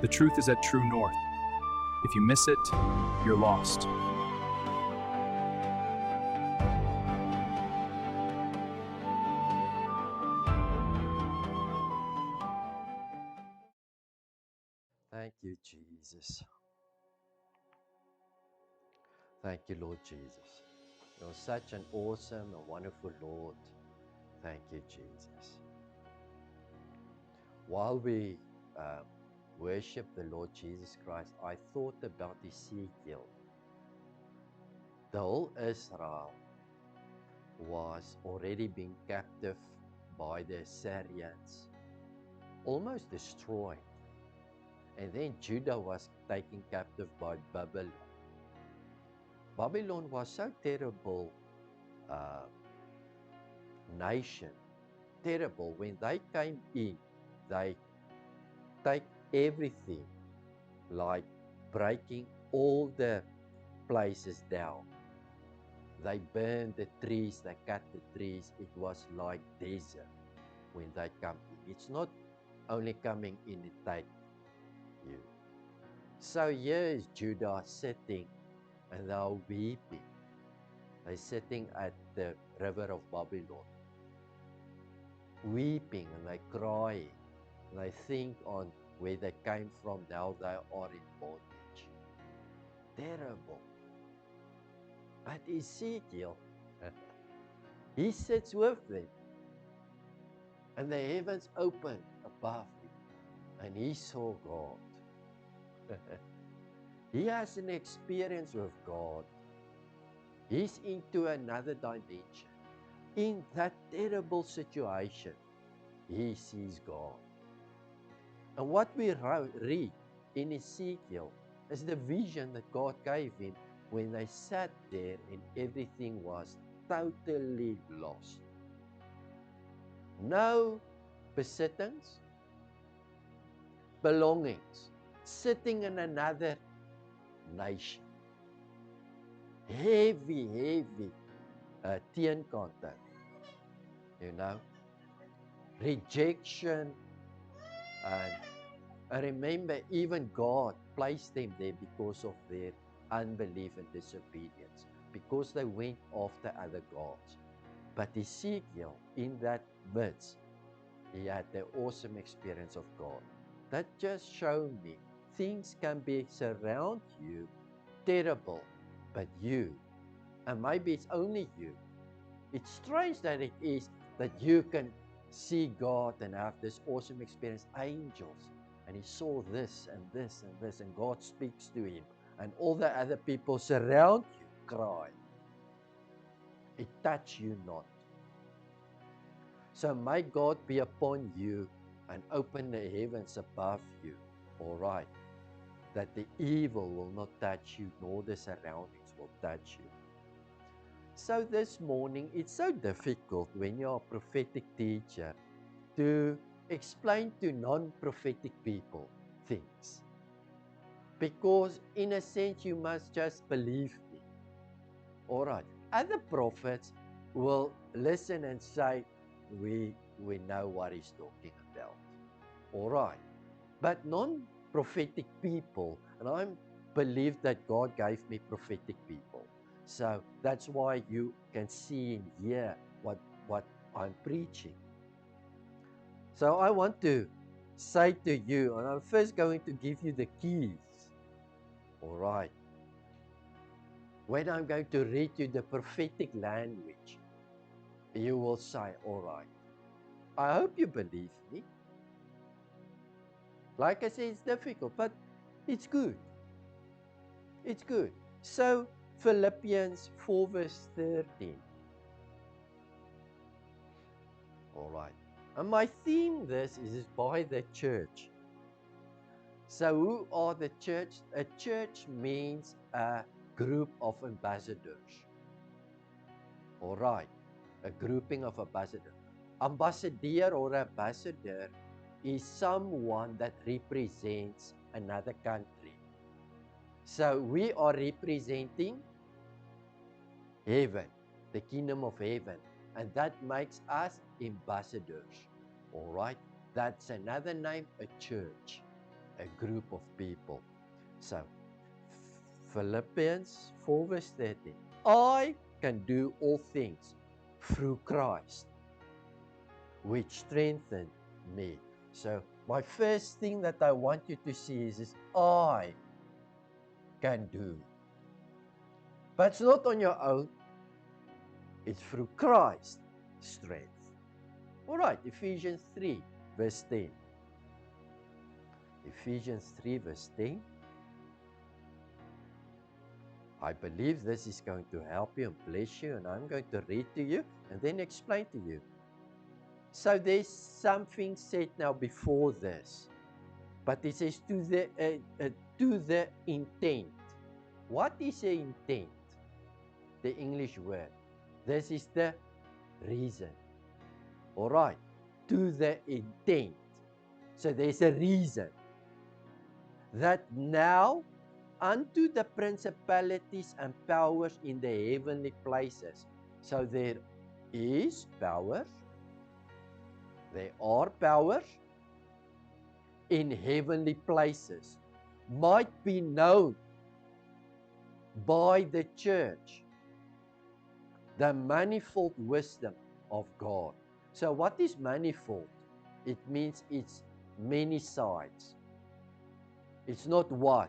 The truth is at true north. If you miss it, you're lost. Thank you, Jesus. Thank you, Lord Jesus. You're such an awesome and wonderful Lord. Thank you, Jesus. While we worship the Lord Jesus Christ, I thought about Ezekiel. The whole Israel was already being captive by the Assyrians, almost destroyed. And then Judah was taken captive by Babylon. Babylon was so terrible nation, terrible. When they came in, they take everything, like breaking all the places down. They burned the trees, they cut the trees. It was like desert when they come in. It's not only coming in and take you. So here is Judah sitting and they are weeping. They're sitting at the river of Babylon, weeping and they crying. They think on where they came from, now they are in bondage. Terrible. But Ezekiel, he sits with them. And the heavens opened above him. And he saw God. He has an experience with God. He's into another dimension. In that terrible situation, he sees God. And what we read in Ezekiel is the vision that God gave him when they sat there and everything was totally lost. No besittings, belongings, sitting in another nation. Heavy teenkante, rejection. And I remember even God placed them there because of their unbelief and disobedience, because they went after other gods. But Ezekiel, in that midst, he had the awesome experience of God. That just showed me things can be surround you, terrible, but you, and maybe it's only you. It's strange that it is that you can see God and have this awesome experience, angels, and he saw this and this and this, and God speaks to him, and all the other people surround you, cry. It touch you not. So may God be upon you and open the heavens above you, all right, that the evil will not touch you, nor the surroundings will touch you. So this morning, it's so difficult when you're a prophetic teacher to explain to non-prophetic people things. Because in a sense, you must just believe me. All right. Other prophets will listen and say, we know what he's talking about. All right. But non-prophetic people, and I believe that God gave me prophetic people. So that's why you can see and hear what I'm preaching. So I want to say to you, and I'm first going to give you the keys. All right. When I'm going to read you the prophetic language, you will say, all right. I hope you believe me. Like I say, it's difficult, but it's good. It's good. So Philippians 4 verse 13. All right. And my theme this is by the church. So who are the church? A church means a group of ambassadors. All right. A grouping of ambassadors. Ambassador or ambassador is someone that represents another country. So we are representing heaven, the kingdom of heaven, and that makes us ambassadors. All right, that's another name, a church. a group of people. So, Philippians 4 verse 13. I can do all things through Christ, which strengthened me. So, my first thing that I want you to see is I can do. But it's not on your own. It's through Christ's strength. All right, Ephesians 3 verse 10. Ephesians 3 verse 10. I believe this is going to help you and bless you, and I'm going to read to you and then explain to you. So there's something said now before this, but it says to the intent. What is the intent? The English word. This is the reason. All right, to the intent. So there's a reason that now unto the principalities and powers in the heavenly places. So there is powers. There are powers in heavenly places, might be known by the church, the manifold wisdom of God. So what is manifold? It means it's many sides. It's not one.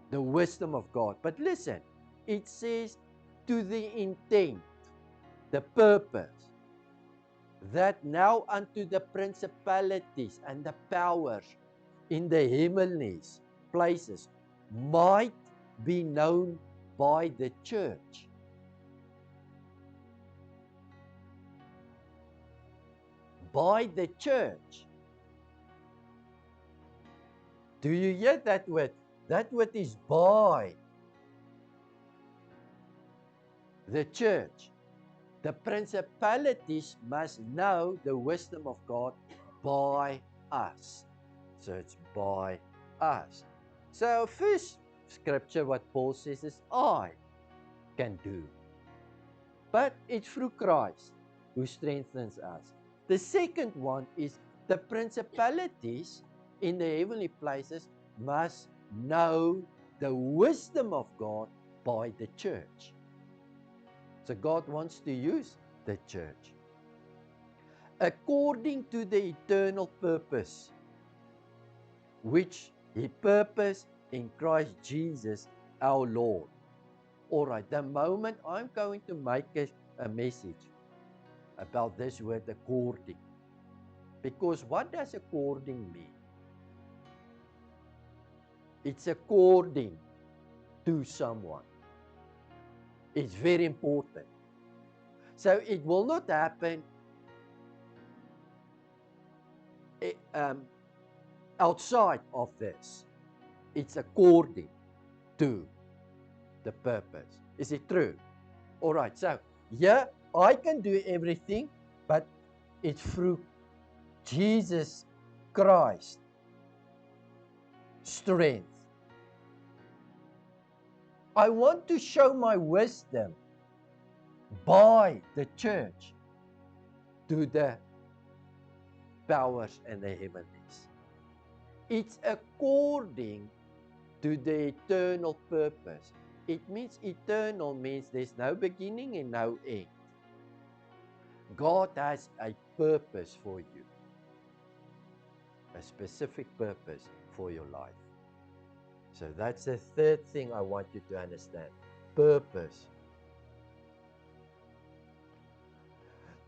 The wisdom of God. But listen, it says to the intent, the purpose, that now unto the principalities and the powers in the heavenly places might be known by the church. By the church. Do you hear that word? That word is by the church. The principalities must know the wisdom of God by us. So it's by us. So first scripture, what Paul says is, I can do. But it's through Christ who strengthens us. The second one is the principalities in the heavenly places must know the wisdom of God by the church. So God wants to use the church according to the eternal purpose which He purposed in Christ Jesus our Lord. All right, the moment I'm going to make a message about this word according, because what does according mean? It's according to someone. It's very important. So it will not happen outside of this. It's according to the purpose. Is it true? All right, so yeah, I can do everything, but it's through Jesus Christ strength. I want to show my wisdom by the church to the powers and the heavenlies. It's according to the eternal purpose. It means eternal means there's no beginning and no end. God has a purpose for you, a specific purpose for your life. So that's the third thing I want you to understand. Purpose.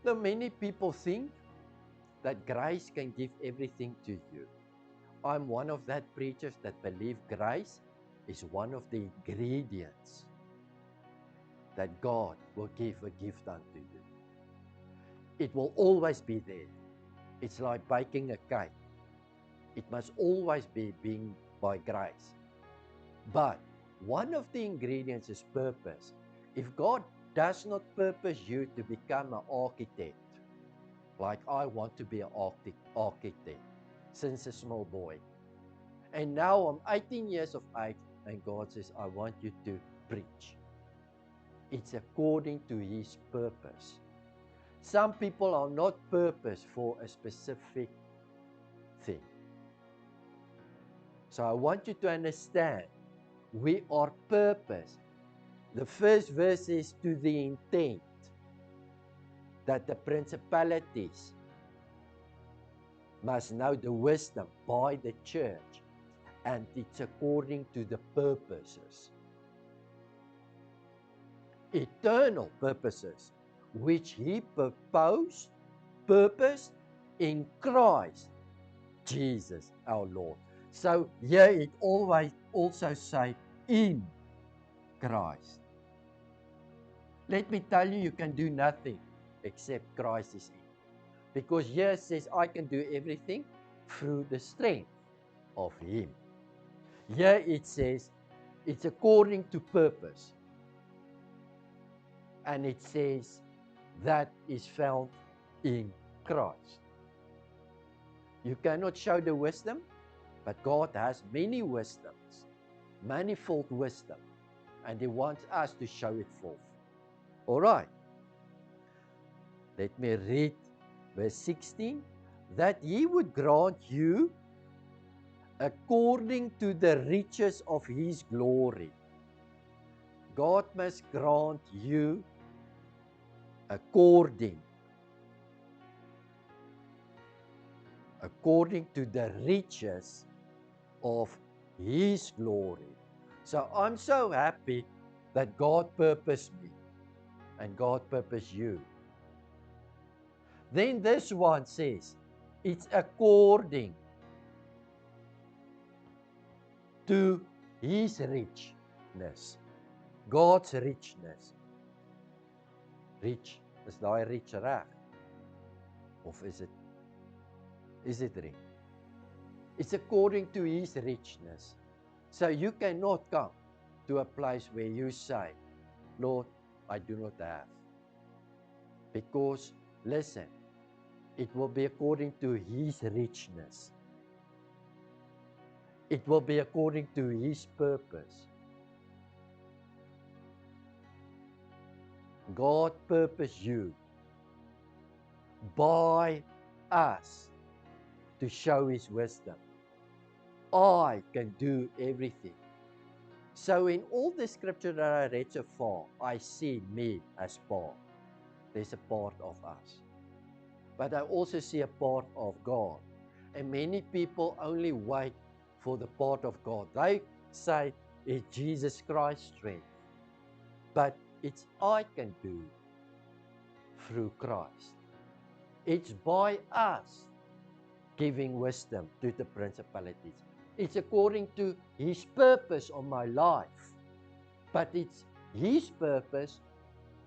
Now, many people think that grace can give everything to you. I'm one of that preachers that believe grace is one of the ingredients that God will give a gift unto you. It will always be there. It's like baking a cake. It must always be being by grace. But one of the ingredients is purpose. If God does not purpose you to become an architect, like I want to be an architect since a small boy, and now I'm 18 years of age, and God says, I want you to preach. It's according to His purpose. Some people are not purposed for a specific thing. So I want you to understand, we are purpose. The first verse is to the intent that the principalities must know the wisdom by the church, and it's according to the purposes, eternal purposes, which he purposed in Christ Jesus our Lord. So here it always also say in Christ. Let me tell you, you can do nothing except Christ is in. Because here it says, I can do everything through the strength of him. Here it says, it's according to purpose. And it says, that is found in Christ. You cannot show the wisdom, but God has many wisdoms, manifold wisdom, and he wants us to show it forth. All right. Let me read verse 16. That he would grant you according to the riches of his glory. God must grant you according to the riches of his glory. So I'm so happy that God purposed me and God purposed you. Then this one says, it's according to his richness. God's richness. Rich, is daai rich reg? Of is it rich? It's according to his richness. So you cannot come to a place where you say, Lord, I do not have. Because, listen, it will be according to his richness. It will be according to his purpose. God purposed you by us to show his wisdom. I can do everything. So in all the scripture that I read so far, I see me as part. There's a part of us. But I also see a part of God. And many people only wait for the part of God. They say it's Jesus Christ's strength. But it's I can do through Christ. It's by us giving wisdom to the principalities. It's according to his purpose on my life. But it's his purpose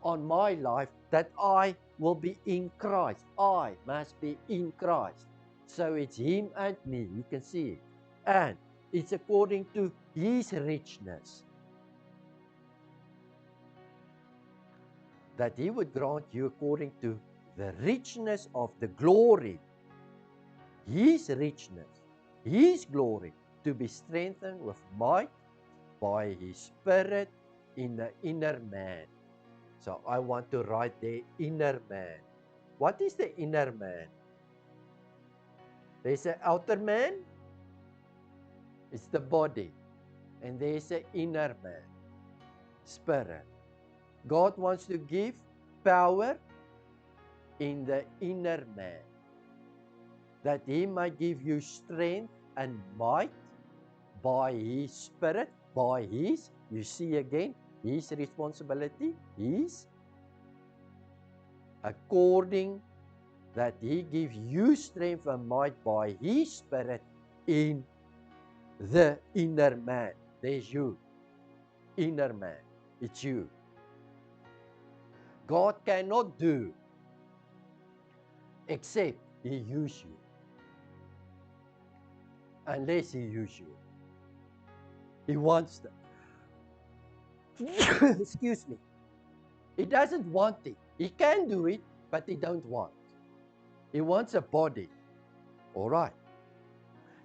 on my life that I will be in Christ. I must be in Christ. So it's him and me. You can see it. And it's according to his richness. That he would grant you according to the richness of the glory. His richness, his glory, to be strengthened with might by his Spirit in the inner man. So I want to write the inner man. What is the inner man? There's an outer man, it's the body. And there's an inner man, spirit. God wants to give power in the inner man, that he might give you strength and might by his Spirit, by his, you see again, his responsibility, his, according that he gives you strength and might by his Spirit in the inner man. There's you, inner man, it's you. God cannot do except he uses you. Unless he uses you. He wants that. Excuse me. He doesn't want it. He can do it, but he don't want. He wants a body. All right.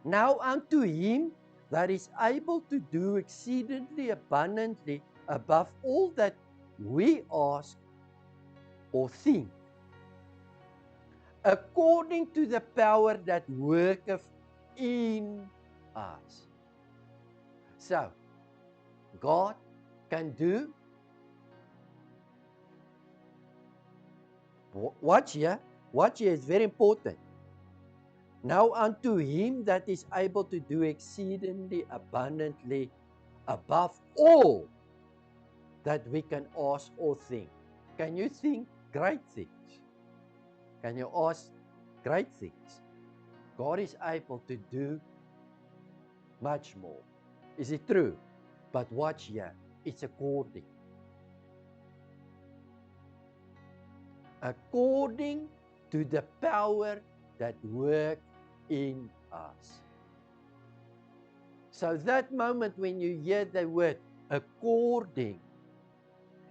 Now unto him that is able to do exceedingly abundantly above all that we ask or think, according to the power that worketh in us. So, God can do, watch here, it's very important. Now unto him that is able to do exceedingly abundantly above all that we can ask or think. Can you think great things? Can you ask great things? God is able to do much more. Is it true? But watch here, it's according to the power that works in us. So that moment when you hear the word according,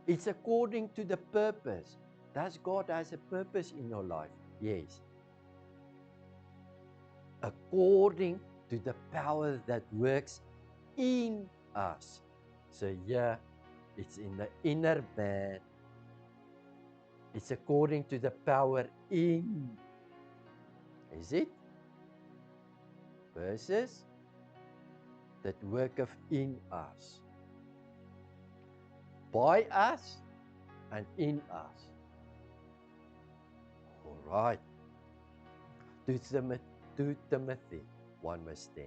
it's according to the purpose. Does God has a purpose in your life? Yes. According to the power that works in us. So here, it's in the inner man. It's according to the power in. Is it? Verses that worketh in us. By us and in us. All right. 2 Timothy 1 verse 10.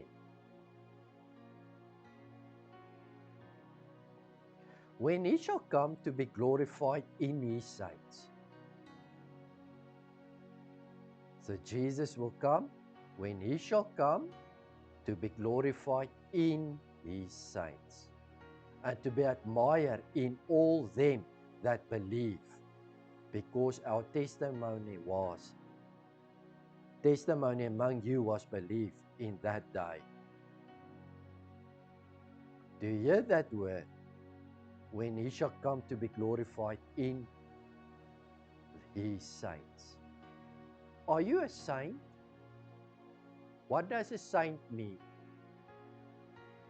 When he shall come to be glorified in his saints. So Jesus will come when he shall come to be glorified in his saints and to be admired in all them that believe, because our testimony among you was believed in that day. Do you hear that word? When he shall come to be glorified in his saints. Are you a saint? What does a saint mean?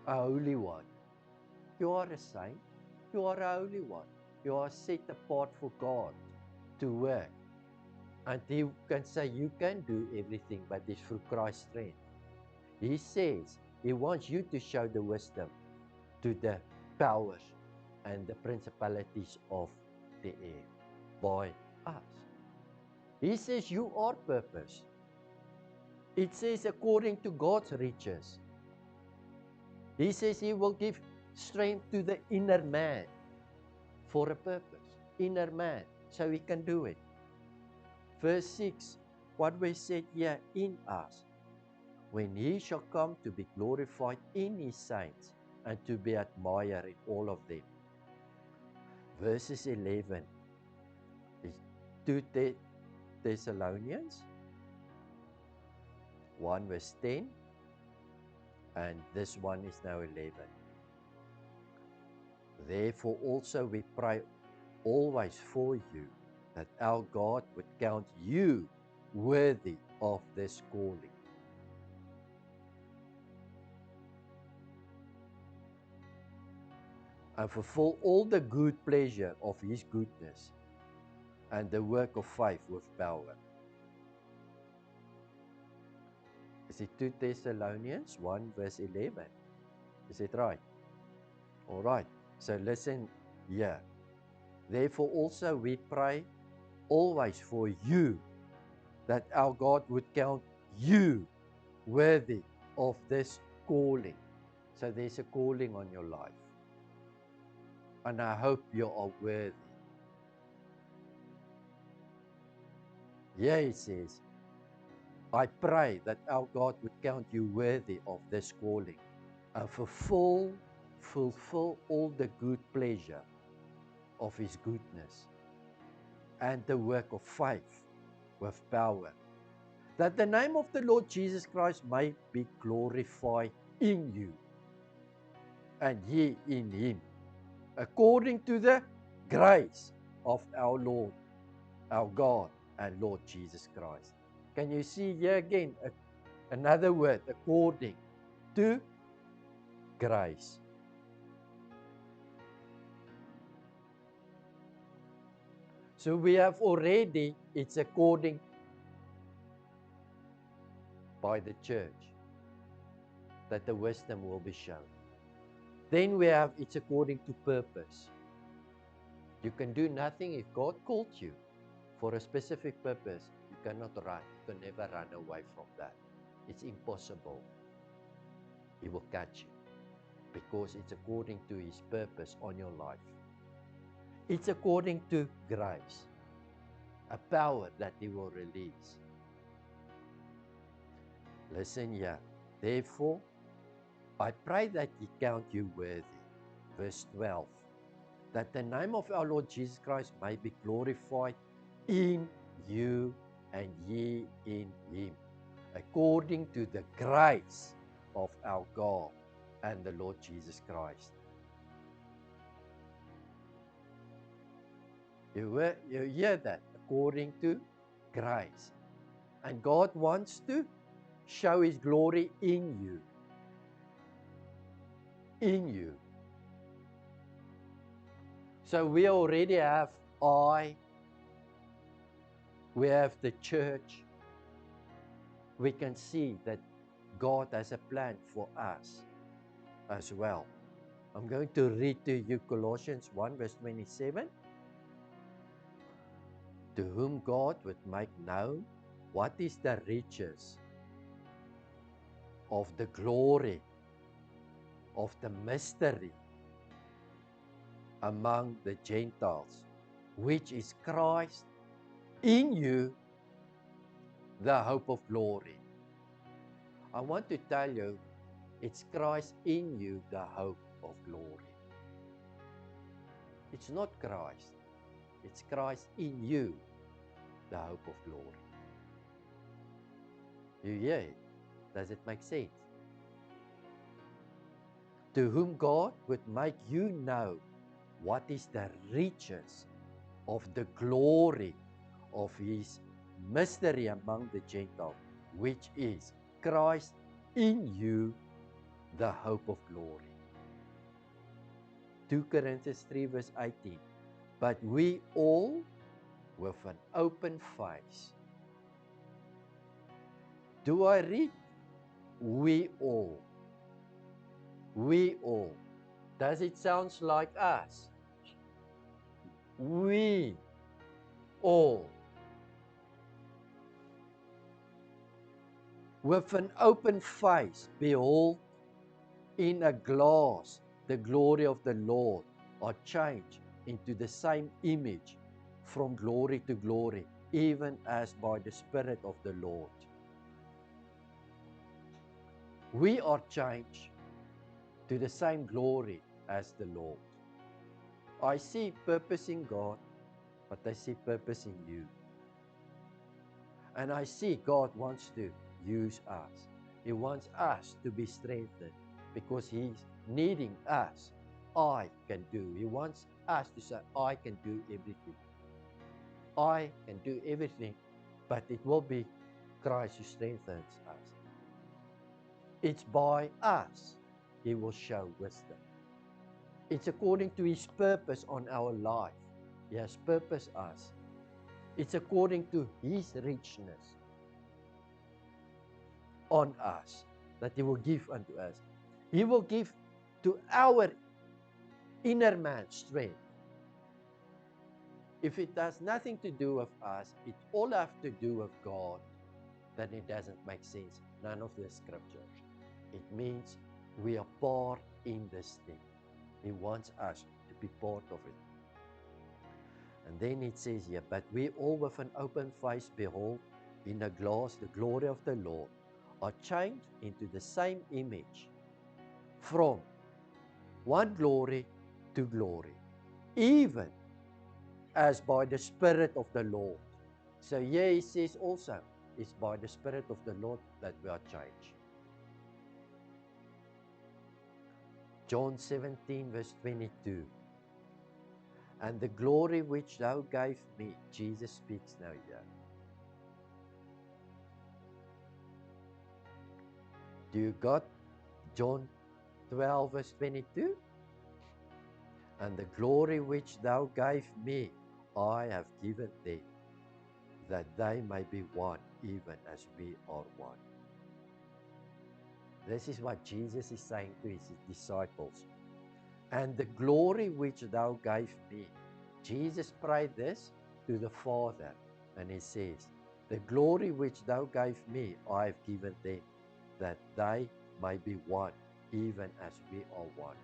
A holy one. You are a saint. You are a holy one. You are set apart for God to work. And he can say you can do everything, but it's through Christ's strength. He says he wants you to show the wisdom to the powers and the principalities of the air by us. He says you are purpose. It says according to God's riches. He says he will give strength to the inner man for a purpose. Inner man, so he can do it. Verse 6, what we said here, in us, when he shall come to be glorified in his saints and to be admired in all of them. Verses 11 is 2 Thessalonians 1 verse 10, and this one is now 11. Therefore also we pray always for you, that our God would count you worthy of this calling. And fulfill all the good pleasure of his goodness and the work of faith with power. Is it 2 Thessalonians 1 verse 11? Is it right? All right. So listen here. Therefore also we pray always for you, that our God would count you worthy of this calling. So there's a calling on your life. And I hope you are worthy. Here it says, I pray that our God would count you worthy of this calling and fulfill all the good pleasure of his goodness and the work of faith with power, that the name of the Lord Jesus Christ may be glorified in you and ye in him, according to the grace of our Lord, our God and Lord Jesus Christ. Can you see here again another word, according to grace. So we have already, it's according by the church that the wisdom will be shown. Then we have it's according to purpose. You can do nothing if God called you for a specific purpose. You cannot run. You can never run away from that. It's impossible. He will catch you because it's according to His purpose on your life. It's according to grace, a power that He will release. Listen here. Therefore, I pray that He count you worthy. Verse 12. That the name of our Lord Jesus Christ may be glorified in you and ye in Him, according to the grace of our God and the Lord Jesus Christ. You hear that? According to grace. And God wants to show His glory in you. In you. So we already have we have the church. We can see that God has a plan for us as well. I'm going to read to you Colossians 1 verse 27. To whom God would make known what is the riches of the glory of the mystery among the Gentiles, which is Christ in you, the hope of glory. I want to tell you, it's Christ in you, the hope of glory. It's not Christ. It's Christ in you, the hope of glory. You hear it? Does it make sense? To whom God would make you know what is the riches of the glory of His mystery among the Gentiles, which is Christ in you, the hope of glory. 2 Corinthians 3 verse 18. But we all, with an open face. Do I read? We all. We all. Does it sound like us? We all. With an open face, behold, in a glass, the glory of the Lord, are changed into the same image from glory to glory, even as by the Spirit of the Lord. We are changed to the same glory as the Lord. I see purpose in God, but I see purpose in you. And I see God wants to use us. He wants us to be strengthened because He's needing us. I can do. He wants us to say, I can do everything. I can do everything, but it will be Christ who strengthens us. It's by us He will show wisdom. It's according to His purpose on our life. He has purposed us. It's according to His richness on us that He will give unto us. He will give to our inner man strength. If it has nothing to do with us, it all has to do with God, then it doesn't make sense. None of the scriptures. It means we are part in this thing. He wants us to be part of it. And then it says here, but we all with an open face behold in a glass the glory of the Lord, are changed into the same image from one glory to glory, even as by the Spirit of the Lord. So here he says also, it's by the Spirit of the Lord that we are changed. John 17 verse 22. And the glory which thou gave me, Jesus speaks now here. Do you got John 12 verse 22? And the glory which thou gave me, I have given them, that they may be one, even as we are one. This is what Jesus is saying to his disciples. And the glory which thou gave me. Jesus prayed this to the Father, and he says, the glory which thou gave me, I have given them, that they may be one, even as we are one.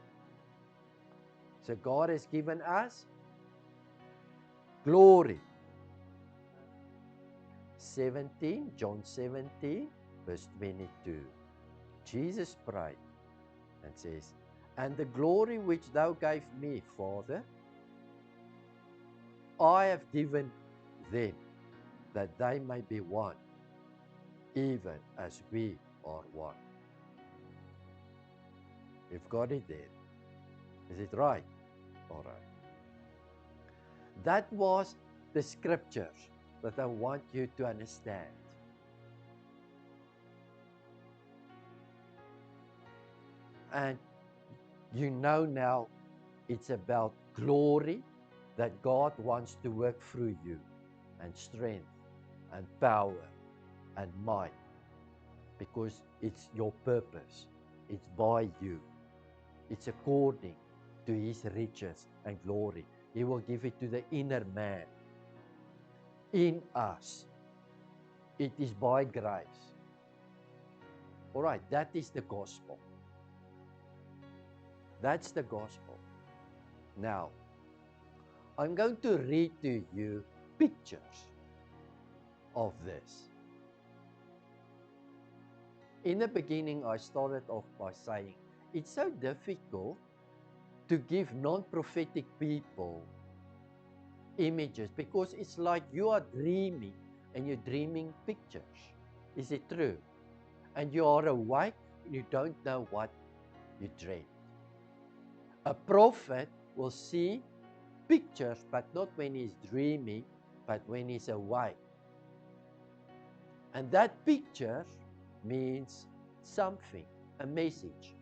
So God has given us glory. 17, John 17, verse 22. Jesus prayed and says, and the glory which thou gave me, Father, I have given them, that they may be one, even as we are one. We've got it there. Is it right? All right. That was the scriptures that I want you to understand. And you know now it's about glory, that God wants to work through you, and strength and power and might, because it's your purpose. It's by you. It's according to his riches and glory. He will give it to the inner man in us. It is by grace. All right, that is the gospel. That's the gospel. Now, I'm going to read to you pictures of this. In the beginning, I started off by saying, it's so difficult to give non-prophetic people images, because it's like you are dreaming and you're dreaming pictures. Is it true? And you are awake and you don't know what you dreamed. A prophet will see pictures, but not when he's dreaming, but when he's awake. And that picture means something, a message.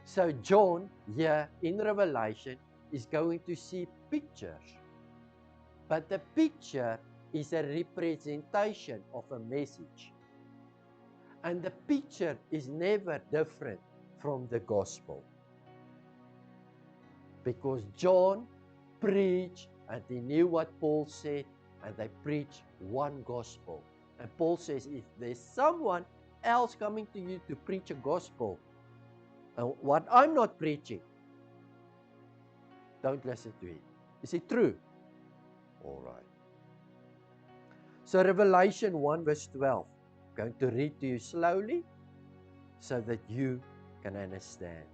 So John here in Revelation is going to see pictures. But the picture is a representation of a message. And the picture is never different from the gospel. Because John preached, and he knew what Paul said, and they preached one gospel. And Paul says, if there's someone else coming to you to preach a gospel, what I'm not preaching, don't listen to it. Is it true? All right. So Revelation 1 verse 12. I'm going to read to you slowly so that you can understand.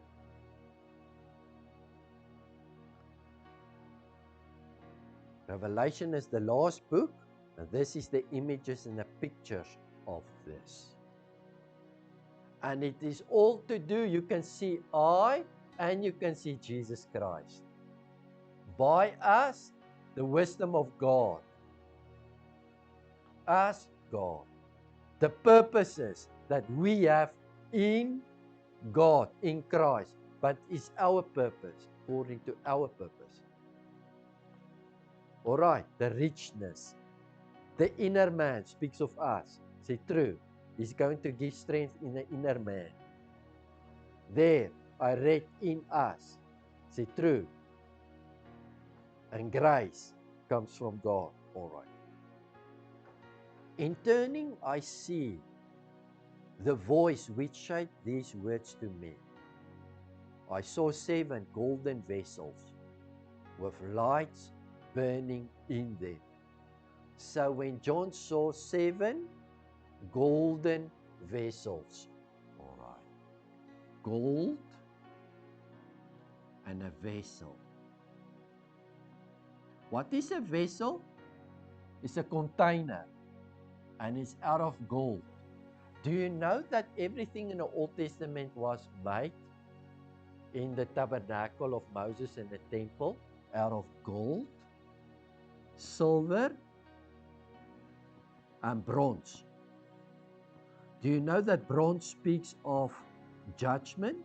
Revelation is the last book, and this is the images and the pictures of this. And it is all to do, you can see I and you can see Jesus Christ. By us, the wisdom of God. Us, God. The purposes that we have in God, in Christ. But it's our purpose, according to our purpose. All right, the richness. The inner man speaks of us. Is it true? He's going to give strength in the inner man. There, I read in us. Is it true? And grace comes from God. All right. In turning, I see the voice which said these words to me. I saw 7 golden vessels with lights burning in them. So when John saw 7 golden vessels, all right, gold and a vessel. What is a vessel? It's a container, and it's out of gold. Do you know that everything in the Old Testament was made in the tabernacle of Moses and the temple out of gold, silver, and bronze? Do you know that bronze speaks of judgment?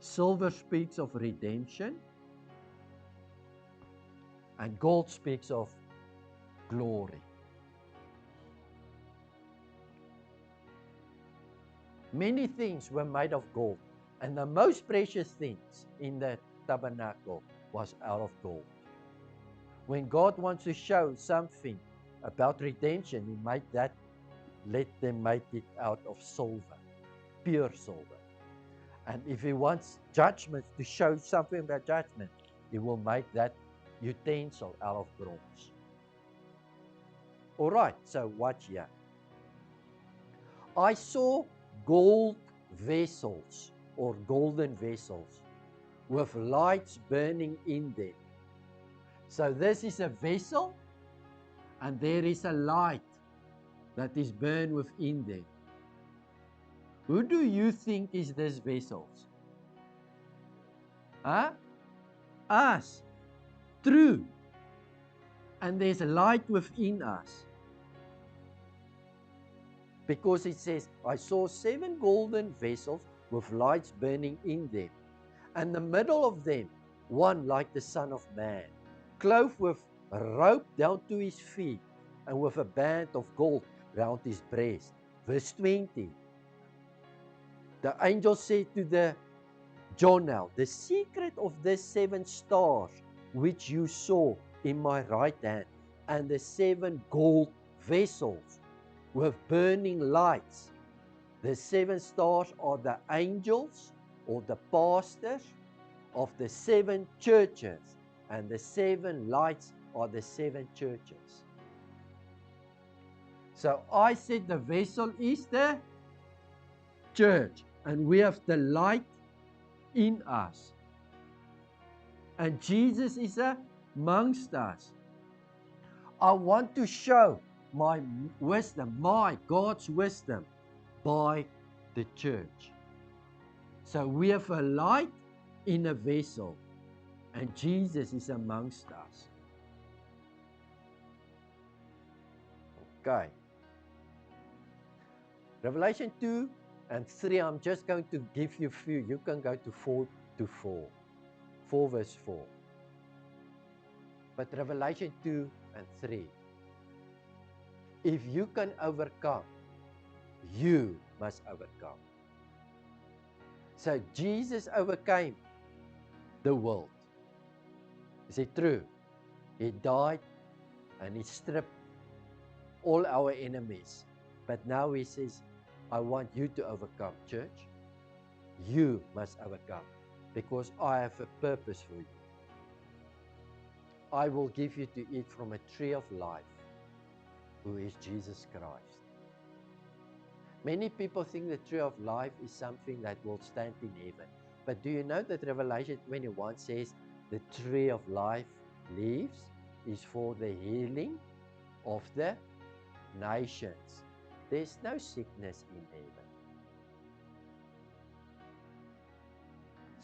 Silver speaks of redemption. And gold speaks of glory. Many things were made of gold. And the most precious things in the tabernacle was out of gold. When God wants to show something about redemption, He made that, let them make it out of silver, pure silver. And if He wants judgment to show something about judgment, He will make that utensil out of bronze. All right, so watch here. I saw gold vessels or golden vessels with lights burning in them. So this is a vessel and there is a light that is burned within them. Who do you think is this vessels? Huh? Us. True. And there's a light within us. Because it says, I saw 7 golden vessels with lights burning in them, and the middle of them, one like the Son of Man, clothed with a robe down to his feet, and with a band of gold round his breast. Verse 20. The angel said to the John now, the secret of the 7 stars which you saw in my right hand, and the 7 gold vessels with burning lights. The 7 stars are the angels or the pastors of the 7 churches, and the 7 lights are the 7 churches. So I said the vessel is the church, and we have the light in us. And Jesus is amongst us. I want to show my wisdom, my God's wisdom, by the church. So we have a light in a vessel, and Jesus is amongst us. Okay. Revelation 2 and 3, I'm just going to give you a few. You can go to 4 verse 4. But Revelation 2 and 3. If you can overcome, you must overcome. So Jesus overcame the world. Is it true? He died and He stripped all our enemies. But now He says, I want you to overcome, church. You must overcome, because I have a purpose for you. I will give you to eat from a tree of life, who is Jesus Christ. Many people think the tree of life is something that will stand in heaven. But do you know that Revelation 21 says the tree of life leaves is for the healing of the nations? There's no sickness in heaven.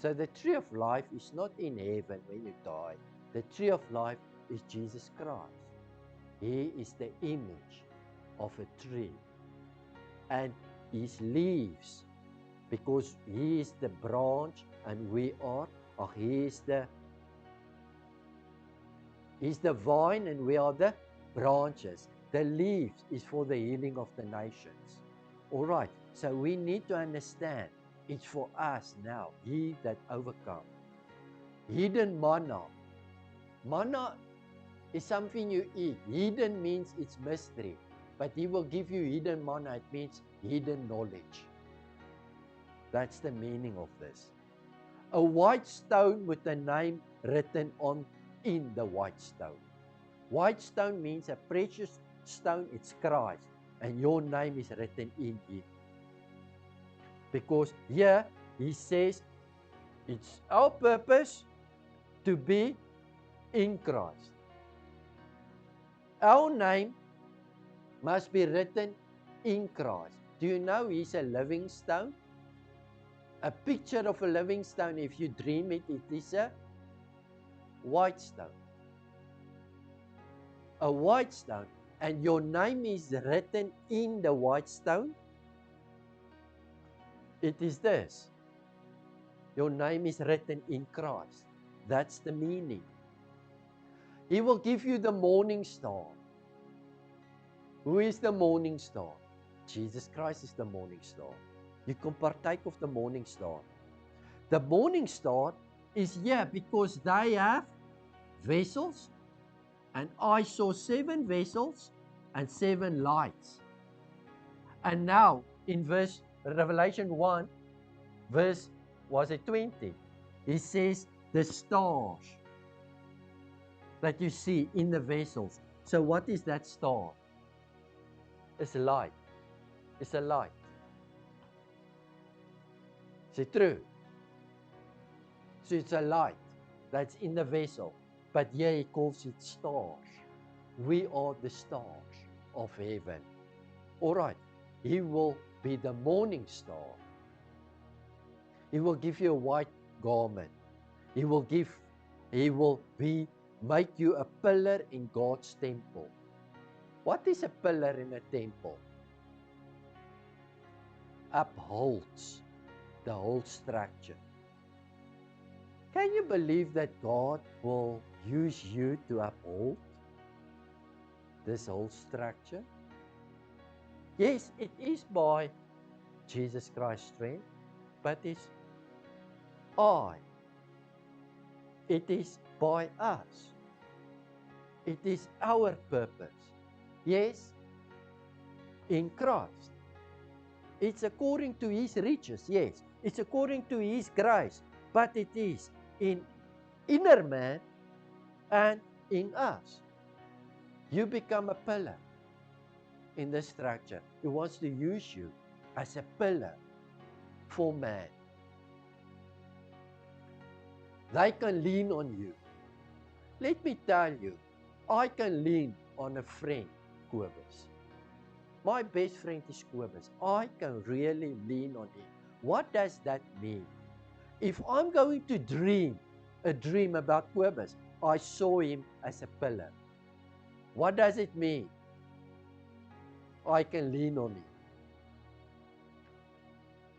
So the tree of life is not in heaven when you die. The tree of life is Jesus Christ. He is the image of a tree. And His leaves, because He is the branch and we are, He's the vine and we are the branches. The leaves is for the healing of the nations. All right, so we need to understand it's for us now, He that overcome. Hidden manna. Manna is something you eat. Hidden means it's mystery. But He will give you hidden manna. It means hidden knowledge. That's the meaning of this. A white stone with a name written on in the white stone. White stone means a precious stone. It's Christ. And your name is written in Him. Because here He says it's our purpose to be in Christ. Our name must be written in Christ. Do you know He's a living stone? A picture of a living stone, if you dream it, it is a white stone. A white stone. And your name is written in the white stone. It is this. Your name is written in Christ. That's the meaning. He will give you the morning star. Who is the morning star? Jesus Christ is the morning star. You can partake of the morning star. The morning star is here because they have vessels, and I saw 7 vessels and 7 lights. And now in Revelation 1, verse, was it 20? He says the stars that you see in the vessels. So what is that star? It's a light. It's a light. Is it true? So it's a light that's in the vessel. But here he calls it stars. We are the stars of heaven. All right. He will be the morning star. He will give you a white garment. He will make you a pillar in God's temple. What is a pillar in a temple? Upholds the whole structure. Can you believe that God will use you to uphold this whole structure? Yes, it is by Jesus Christ's strength, but it's It is by us. It is our purpose. Yes, in Christ. It's according to His riches, yes. It's according to His grace, but it is in inner man and in us. You become a pillar in the structure. He wants to use you as a pillar for man. They can lean on you. Let me tell you, I can lean on a friend, Kobus. My best friend is Kobus. I can really lean on him. What does that mean? If I'm going to dream a dream about Kobus, I saw him as a pillar. What does it mean? I can lean on him.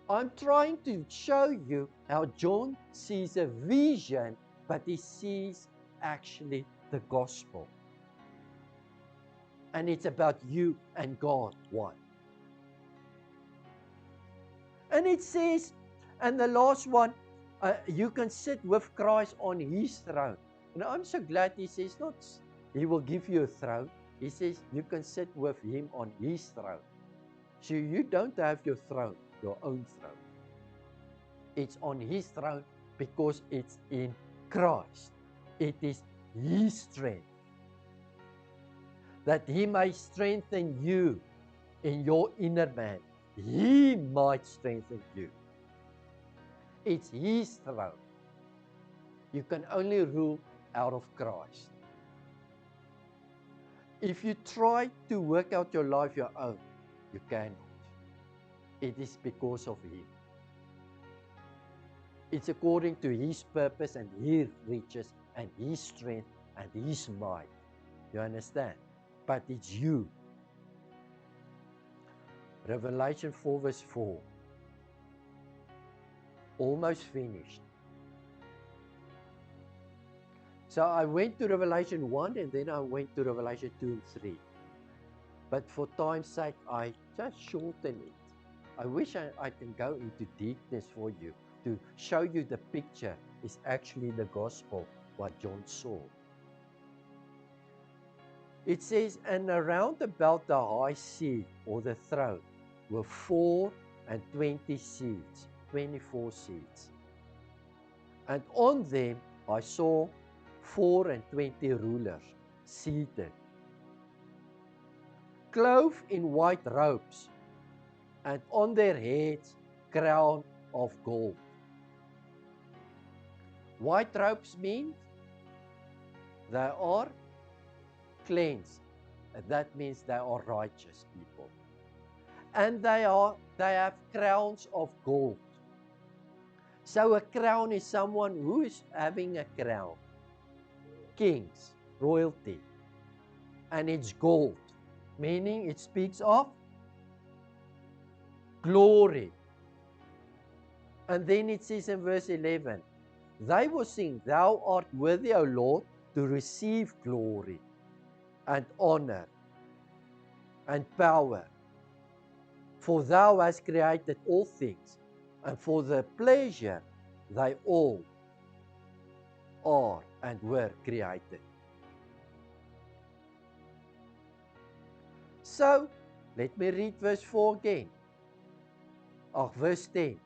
I'm trying to show you how John sees a vision, but he sees actually the gospel. And it's about you and God one. And it says, and the last one, you can sit with Christ on His throne. And I'm so glad he says not He will give you a throne. He says you can sit with Him on His throne. So you don't have your throne, your own throne. It's on His throne because it's in Christ. It is His strength. That He may strengthen you in your inner man. He might strengthen you. It's His throne. You can only rule out of Christ. If you try to work out your life your own, you cannot. It is because of Him. It's according to His purpose and His riches and His strength and His might. You understand? But it's you. Revelation 4 verse 4. Almost finished. So I went to Revelation 1 and then I went to Revelation 2 and 3. But for time's sake, I just shorten it. I wish I can go into deepness for you to show you the picture is actually the gospel, what John saw. It says, and around about the high seat or the throne were 24 seats, 24 seats. And on them I saw 24 rulers seated, clothed in white robes, and on their heads crown of gold. White robes mean they are cleansed. That means they are righteous people. And they have crowns of gold. So a crown is someone who is having a crown. Kings, royalty. And it's gold, meaning it speaks of glory. And then it says in verse 11, they will sing, thou art worthy, O Lord, to receive glory and honor and power. For thou hast created all things, and for the pleasure they all are and were created. So, let me read verse 4 again. Verse 10.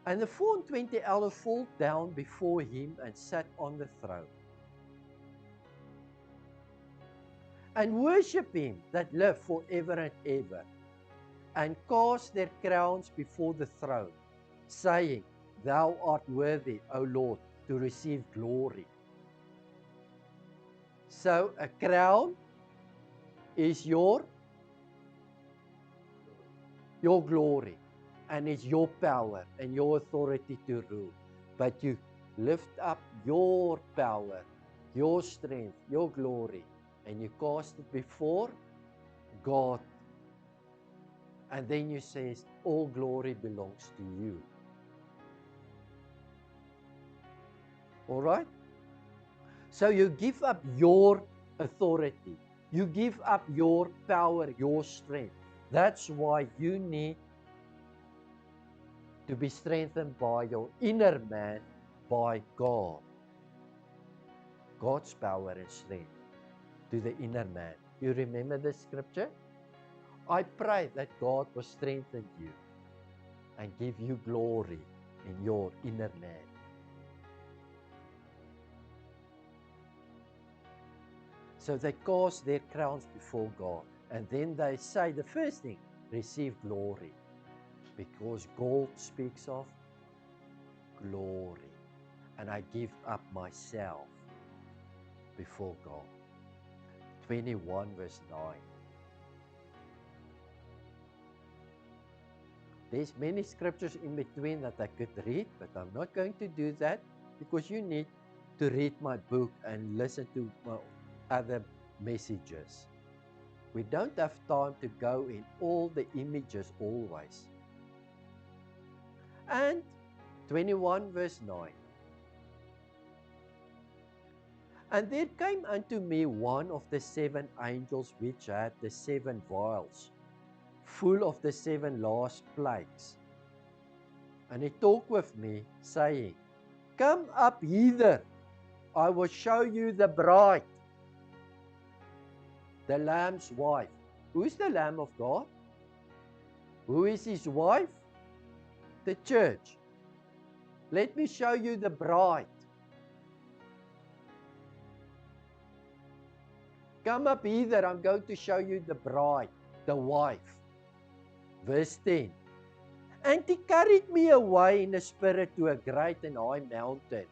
And the 24 elders fall down before him and sat on the throne, and worship him that lived forever and ever, and cast their crowns before the throne, saying, Thou art worthy, O Lord, to receive glory. So a crown is your glory, and it's your power and your authority to rule. But you lift up your power, your strength, your glory, and you cast it before God. And then you say, all glory belongs to you. All right? So you give up your authority. You give up your power, your strength. That's why you need to be strengthened by your inner man, by God. God's power and strength to the inner man. You remember the scripture? I pray that God will strengthen you and give you glory in your inner man. So they cast their crowns before God, and then they say the first thing, receive glory, because gold speaks of glory, and I give up myself before God. 21 verse 9. There's many scriptures in between that I could read, but I'm not going to do that because you need to read my book and listen to my other messages. We don't have time to go in all the images always. And 21 verse 9. And there came unto me one of the 7 angels which had the 7 vials, full of the 7 last plagues. And he talked with me, saying, Come up hither, I will show you the bride, the Lamb's wife. Who is the Lamb of God? Who is his wife? The church. Let me show you the bride. Come up hither, I'm going to show you the bride, the wife. Verse 10. And he carried me away in the spirit to a great and high mountain.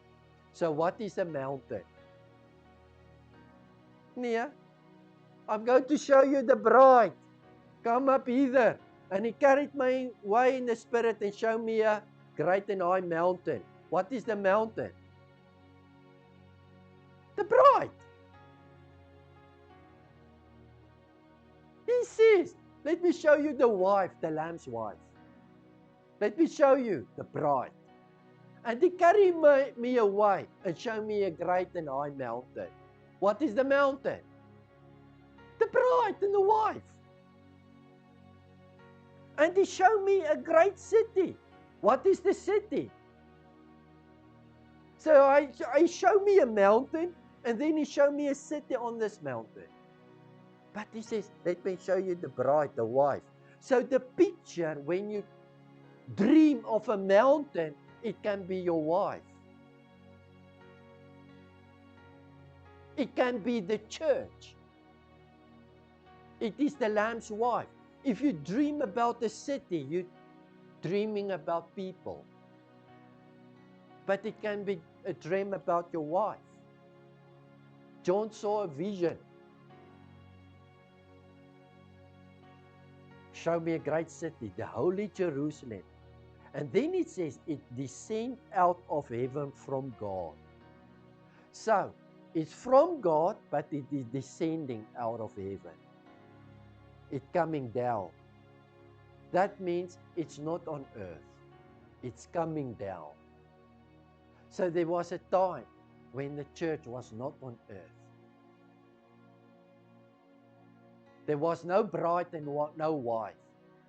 So what is a mountain? Yeah, I'm going to show you the bride. Come up hither. And he carried me away in the spirit and showed me a great and high mountain. What is the mountain? The bride. He says, let me show you the wife, the Lamb's wife. Let me show you the bride. And he carried me away and showed me a great and high mountain. What is the mountain? The bride and the wife. And he showed me a great city. What is the city? So he showed me a mountain, and then he showed me a city on this mountain. But he says, let me show you the bride, the wife. So the picture, when you dream of a mountain, it can be your wife. It can be the church. It is the Lamb's wife. If you dream about a city, you're dreaming about people. But it can be a dream about your wife. John saw a vision. Show me a great city, the holy Jerusalem. And then it says, it descended out of heaven from God. So, it's from God, but it is descending out of heaven. It's coming down. That means it's not on earth. It's coming down. So there was a time when the church was not on earth. There was no bride and no wife.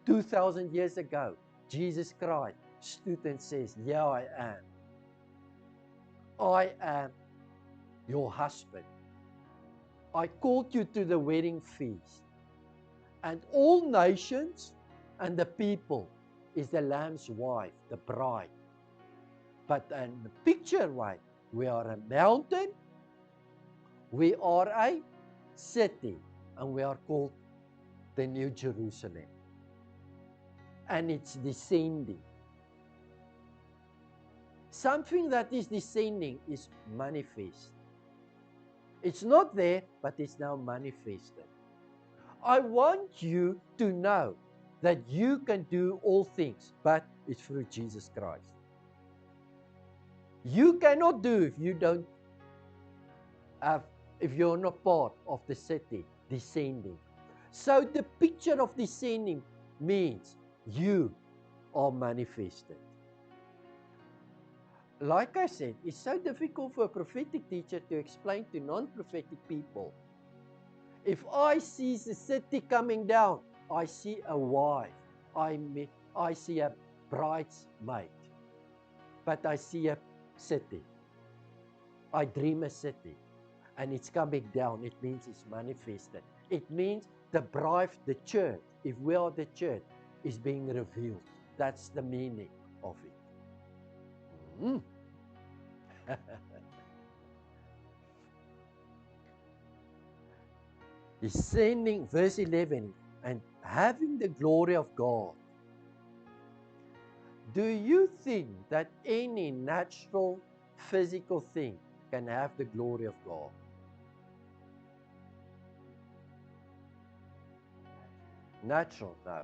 2,000 years ago, Jesus Christ stood and says, Here I am. I am your husband. I called you to the wedding feast. And all nations and the people is the Lamb's wife, the bride. But in the picture way, we are a mountain, we are a city, and we are called the New Jerusalem. And it's descending. Something that is descending is manifest. It's not there, but it's now manifested. I want you to know that you can do all things, but it's through Jesus Christ. You cannot do if you don't have, if you're not part of the city descending. So the picture of descending means you are manifested. Like I said, it's so difficult for a prophetic teacher to explain to non-prophetic people. If I see the city coming down, I see a wife, I see a bridesmaid, but I see a city. I dream a city, and it's coming down. It means it's manifested. It means the bride, the church, if we are the church, is being revealed. That's the meaning of it. Descending, verse 11, and having the glory of God. Do you think that any natural, physical thing can have the glory of God? Natural, no.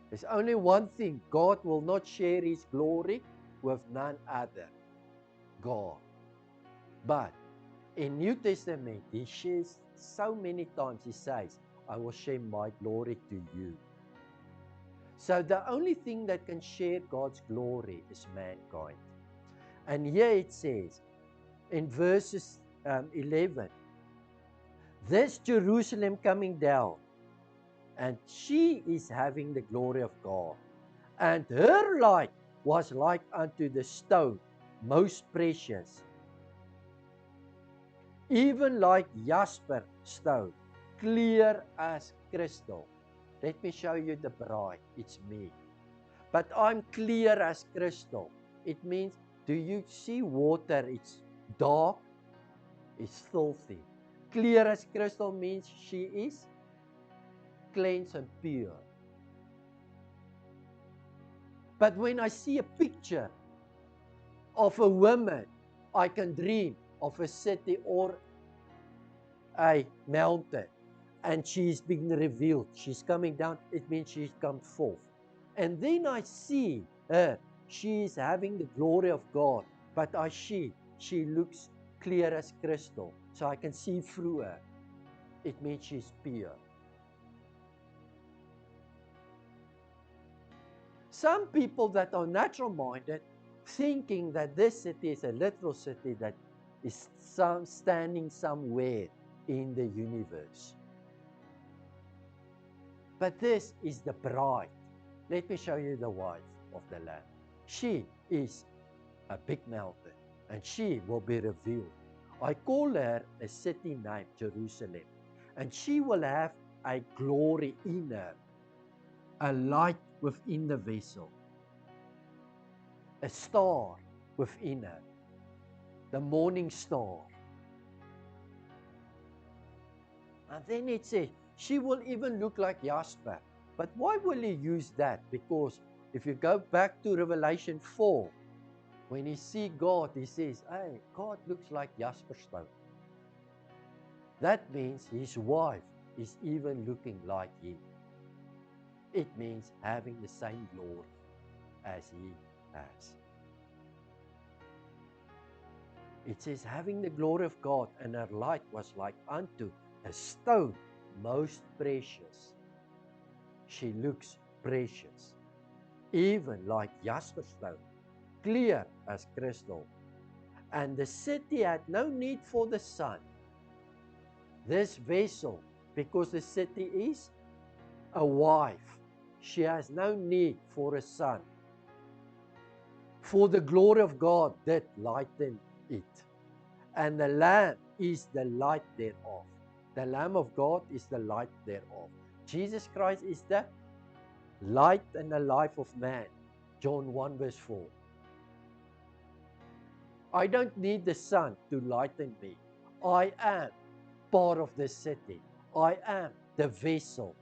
There's only one thing. God will not share His glory with none other. God. But in New Testament, He shares so many times, He says, I will share my glory to you. So the only thing that can share God's glory is mankind. And here it says, in verses 11, this Jerusalem coming down, and she is having the glory of God. And her light was like unto the stone, most precious, even like jasper stone, clear as crystal. Let me show you the bride. It's me. But I'm clear as crystal. It means, do you see water? It's dark, it's filthy. Clear as crystal means she is cleansed and pure. But when I see a picture of a woman, I can dream of a city or a mountain, and she is being revealed. She's coming down. It means she's come forth. And then I see her. She is having the glory of God. But she looks clear as crystal. So I can see through her. It means she's pure. Some people that are natural-minded, thinking that this city is a literal city that is standing somewhere in the universe. But this is the bride. Let me show you the wife of the Lamb. She is a big mountain, and she will be revealed. I call her a city named Jerusalem, and she will have a glory in her, a light within the vessel, a star within her, the morning star. And then it says, she will even look like jasper. But why will he use that? Because if you go back to Revelation 4, when he sees God, he says, hey, God looks like jasper stone. That means his wife is even looking like him. It means having the same glory as he has. It says, having the glory of God, and her light was like unto a stone, most precious. She looks precious, even like jasper stone, clear as crystal. And the city had no need for the sun. This vessel, because the city is a wife, she has no need for a sun. For the glory of God did lighten it, and the Lamb is the light thereof. The Lamb of God is the light thereof. Jesus Christ is the light and the life of man. John 1 verse 4. I don't need the sun to lighten me. I am part of the city. I am the vessel.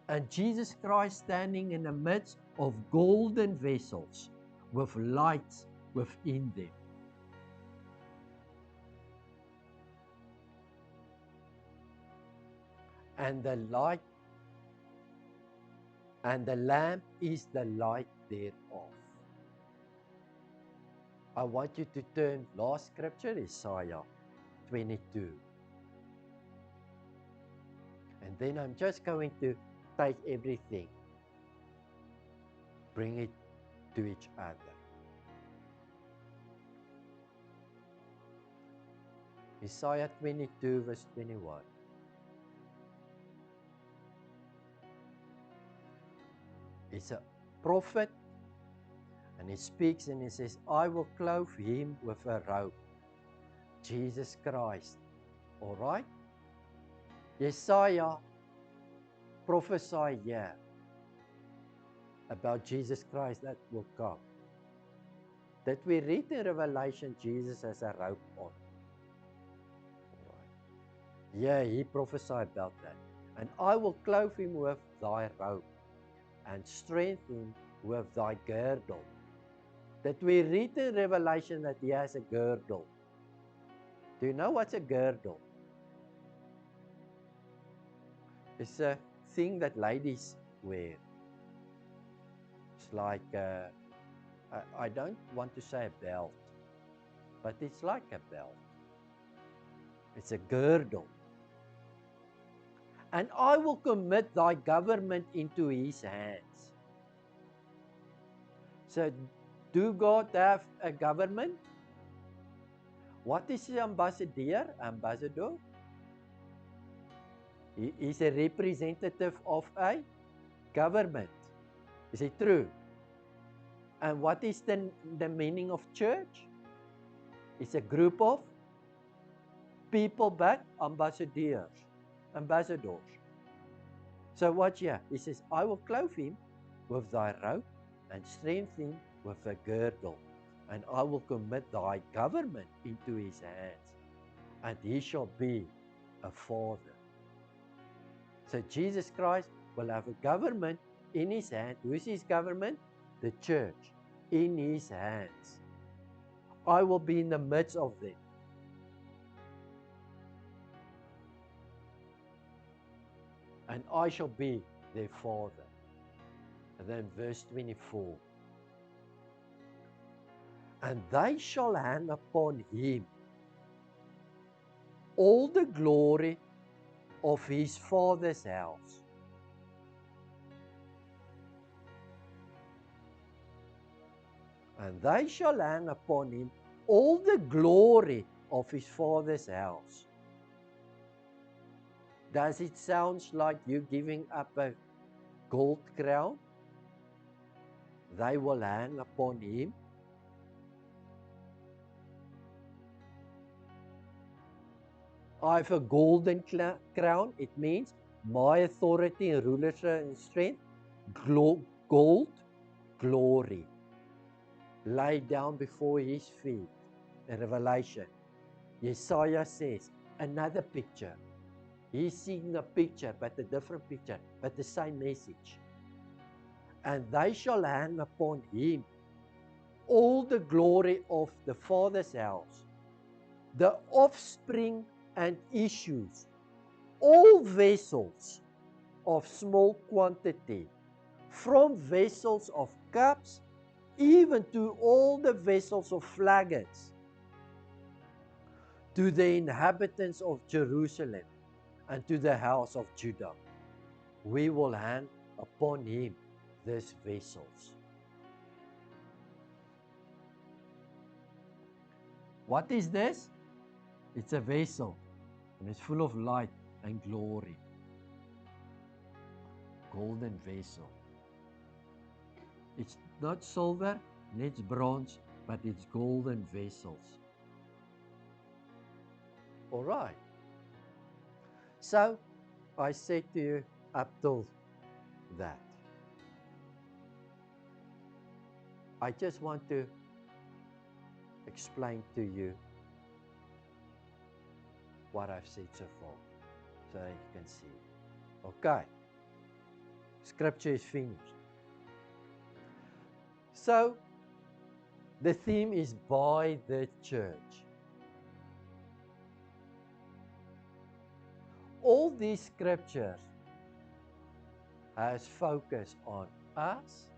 And Jesus Christ standing in the midst of golden vessels with lights within them. And the light and the lamp is the light thereof. I want you to turn last scripture, Isaiah 22. And then I'm just going to take everything, bring it to each other. Isaiah 22 verse 21. It's a prophet, and he speaks and he says, I will clothe him with a robe. Jesus Christ. All right? Isaiah prophesied here about Jesus Christ that will come. That we read in Revelation, Jesus has a robe on. Yeah, he prophesied about that. And I will clothe him with thy robe, and strengthen him with thy girdle. That we read in Revelation that he has a girdle. Do you know what's a girdle? It's a thing that ladies wear. It's like, I don't want to say a belt, but it's like a belt. It's a girdle. And I will commit thy government into his hands. So, do God have a government? What is the ambassador? Ambassador? He is a representative of a government. Is it true? And what is the meaning of church? It's a group of people, but ambassadors. So watch here. He says, I will clothe him with thy robe, and strengthen him with a girdle, and I will commit thy government into his hands, and he shall be a father. So Jesus Christ will have a government in his hand. Who is his government? The church, in his hands. I will be in the midst of them. And I shall be their father. And then verse 24. And they shall hang upon him all the glory of his father's house. And they shall hang upon him all the glory of his father's house. Does it sound like you giving up a gold crown? They will hang upon him. I have a golden crown. It means my authority and rulership and strength. Gold, glory. Laid down before his feet. In Revelation, Isaiah says, another picture. He's seeing a picture, but a different picture, but the same message. And they shall hang upon him all the glory of the Father's house, the offspring and issues, all vessels of small quantity, from vessels of cups, even to all the vessels of flagons, to the inhabitants of Jerusalem, and to the house of Judah. We will hang upon him these vessels. What is this? It's a vessel, and it's full of light and glory. Golden vessel. It's not silver, And it's bronze, but it's golden vessels. All right. So, I said to you up till that. I just want to explain to you what I've said so far, so that you can see. Okay. Scripture is finished. So, the theme is by the church. All these scriptures has focus on us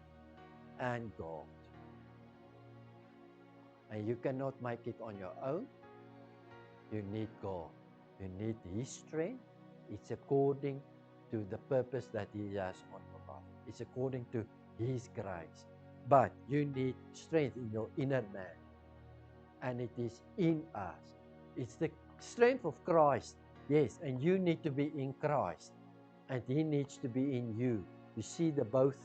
and God. And you cannot make it on your own. You need God. You need His strength. It's according to the purpose that He has on your life. It's according to His grace. But you need strength in your inner man. And it is in us. It's the strength of Christ. Yes, and you need to be in Christ. And He needs to be in you. You see the both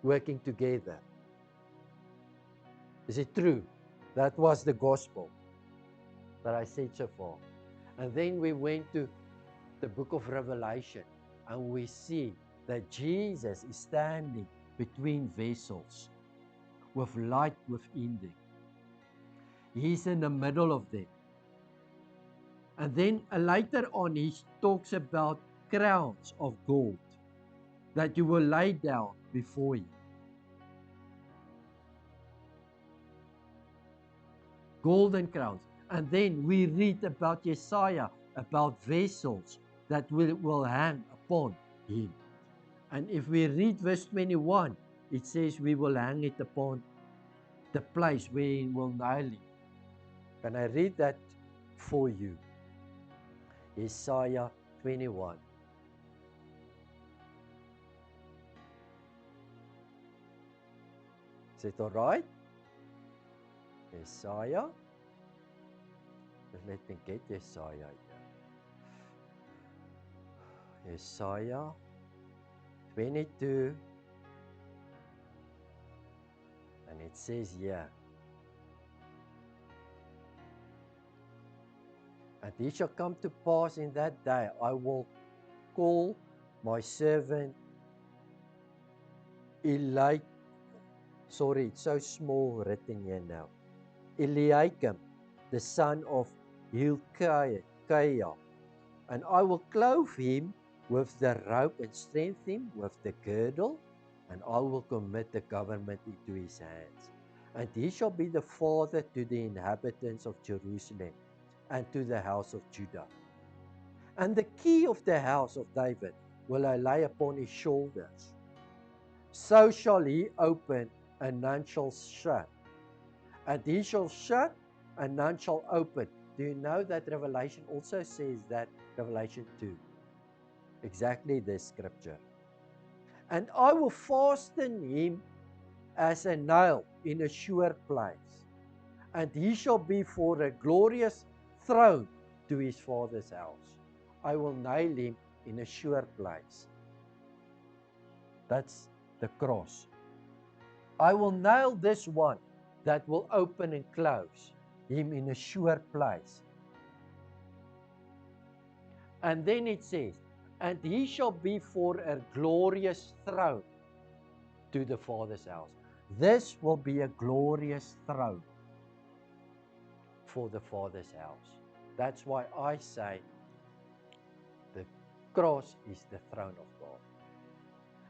working together. Is it true? That was the gospel that I said so far. And then we went to the book of Revelation, and we see that Jesus is standing between vessels with light within them. He's in the middle of them. And then later on, he talks about crowns of gold that you will lay down before Him. Golden crowns. And then we read about Jesaja, about vessels that will hang upon Him. And if we read verse 21, it says we will hang it upon the place where He will nail Him. Can I read that for you? Isaiah 21. Is it all right? Isaiah. Just let me get Isaiah here. Isaiah 22. And it says here. And it shall come to pass in that day, I will call my servant Eliakim. Sorry, it's so small written here now. Eliakim, the son of Hilkiah, and I will clothe him with the robe and strengthen him with the girdle, and I will commit the government into his hands. And he shall be the father to the inhabitants of Jerusalem and to the house of Judah. And the key of the house of David will I lay upon his shoulders. So shall he open, and none shall shut. And he shall shut, and none shall open. Do you know that Revelation also says that? Revelation 2. Exactly this scripture. And I will fasten him as a nail in a sure place. And he shall be for a glorious throne to his father's house. I will nail him in a sure place. That's the cross. I will nail this one that will open and close him in a sure place. And then it says, and he shall be for a glorious throne to the Father's house. This will be a glorious throne for the Father's house. That's why I say the cross is the throne of God.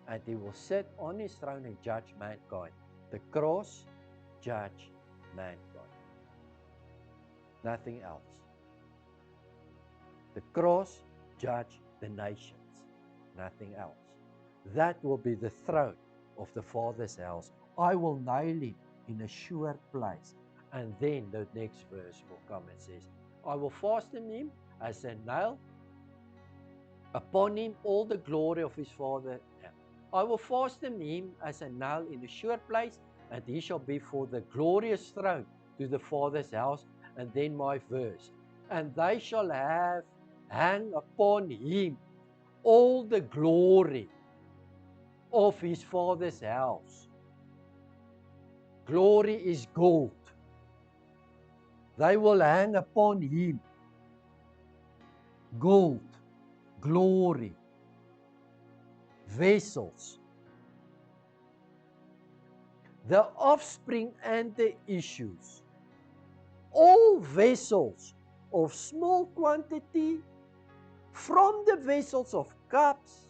And he will sit on his throne and judge mankind. The cross judge mankind. Nothing else. The cross judge the nations. Nothing else. That will be the throne of the Father's house. I will nail him in a sure place. And then the next verse will come and says, I will fasten him as a nail upon him all the glory of his Father. I will fasten him as a nail in a sure place, and he shall be for the glorious throne to the Father's house. And then my verse, and they shall have hang upon him all the glory of his Father's house. Glory is gold. They will hang upon him. Gold, glory, vessels. The offspring and the issues. All vessels of small quantity, from the vessels of cups,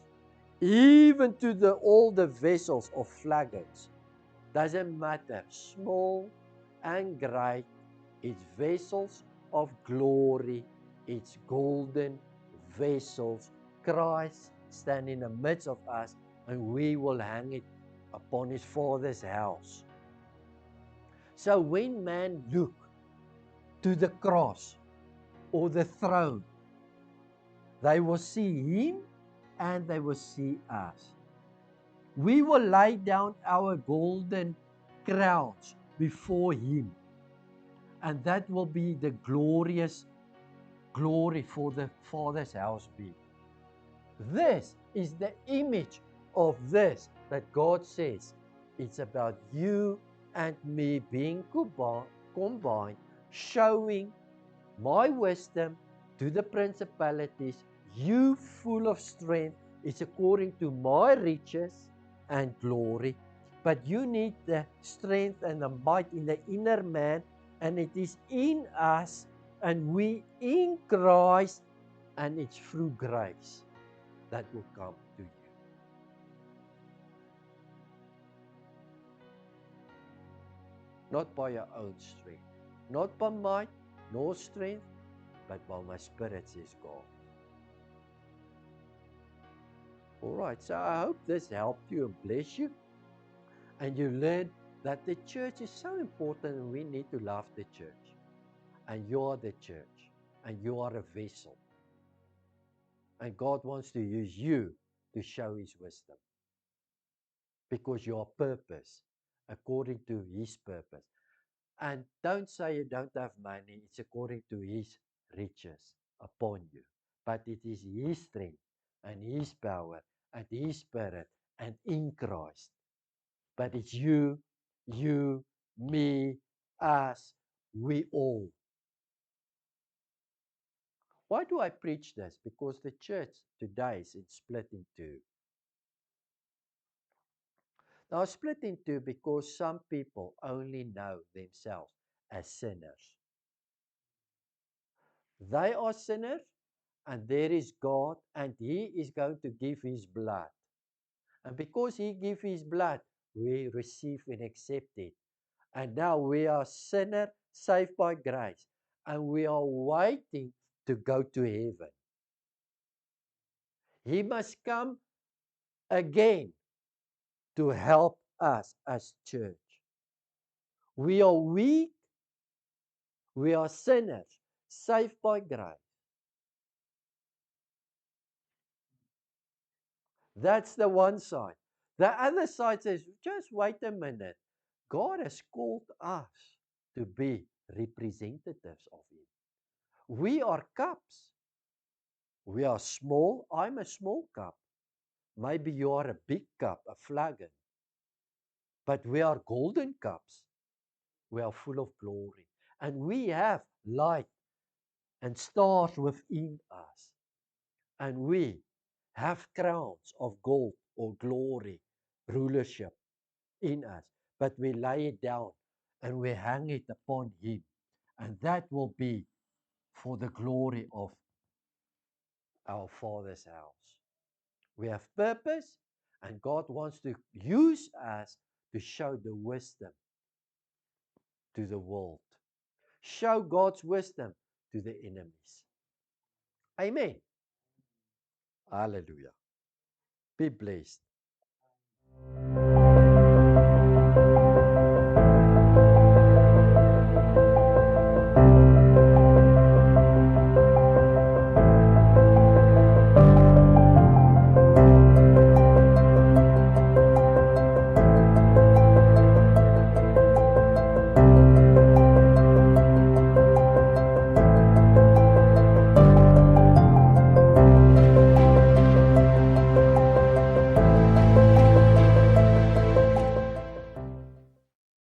even to all the vessels of flagons. Doesn't matter, small and great, it's vessels of glory, it's golden vessels. Christ stands in the midst of us, and we will hang it upon his Father's house. So when man look to the cross or the throne, they will see him and they will see us. We will lay down our golden crowns before him, and that will be the glorious glory for the Father's house be. This is the image of this that God says it's about you and me being combined, showing my wisdom to the principalities, you full of strength, it's according to my riches and glory. But you need the strength and the might in the inner man, and it is in us, and we in Christ, and it's through grace that will come to you. Not by your own strength, not by might nor strength, but by my Spirit, says God. All right, so I hope this helped you and bless you. And you learned that the church is so important and we need to love the church. And you are the church. And you are a vessel. And God wants to use you to show his wisdom. Because you are purpose according to his purpose. And don't say you don't have money. It's according to his riches upon you. But it is his strength and his power and his spirit and in Christ. But it's you, me, us, we all. Why do I preach this? Because the church today is split in two. Now, split in two because some people only know themselves as sinners. They are sinners, and there is God, and he is going to give his blood. And because he gave his blood, we receive and accept it. And now we are sinners saved by grace, and we are waiting to go to heaven. He must come again to help us as church. We are weak, we are sinners saved by grace. That's the one side. The other side says, just wait a minute. God has called us to be representatives of him. We are cups. We are small. I'm a small cup. Maybe you are a big cup, a flagon. But we are golden cups. We are full of glory. And we have light and stars within us. And we have crowns of gold or glory, rulership in us. But we lay it down and we hang it upon him. And that will be for the glory of our Father's house. We have purpose, and God wants to use us to show the wisdom to the world. Show God's wisdom to the enemies. Amen. Hallelujah. Be blessed.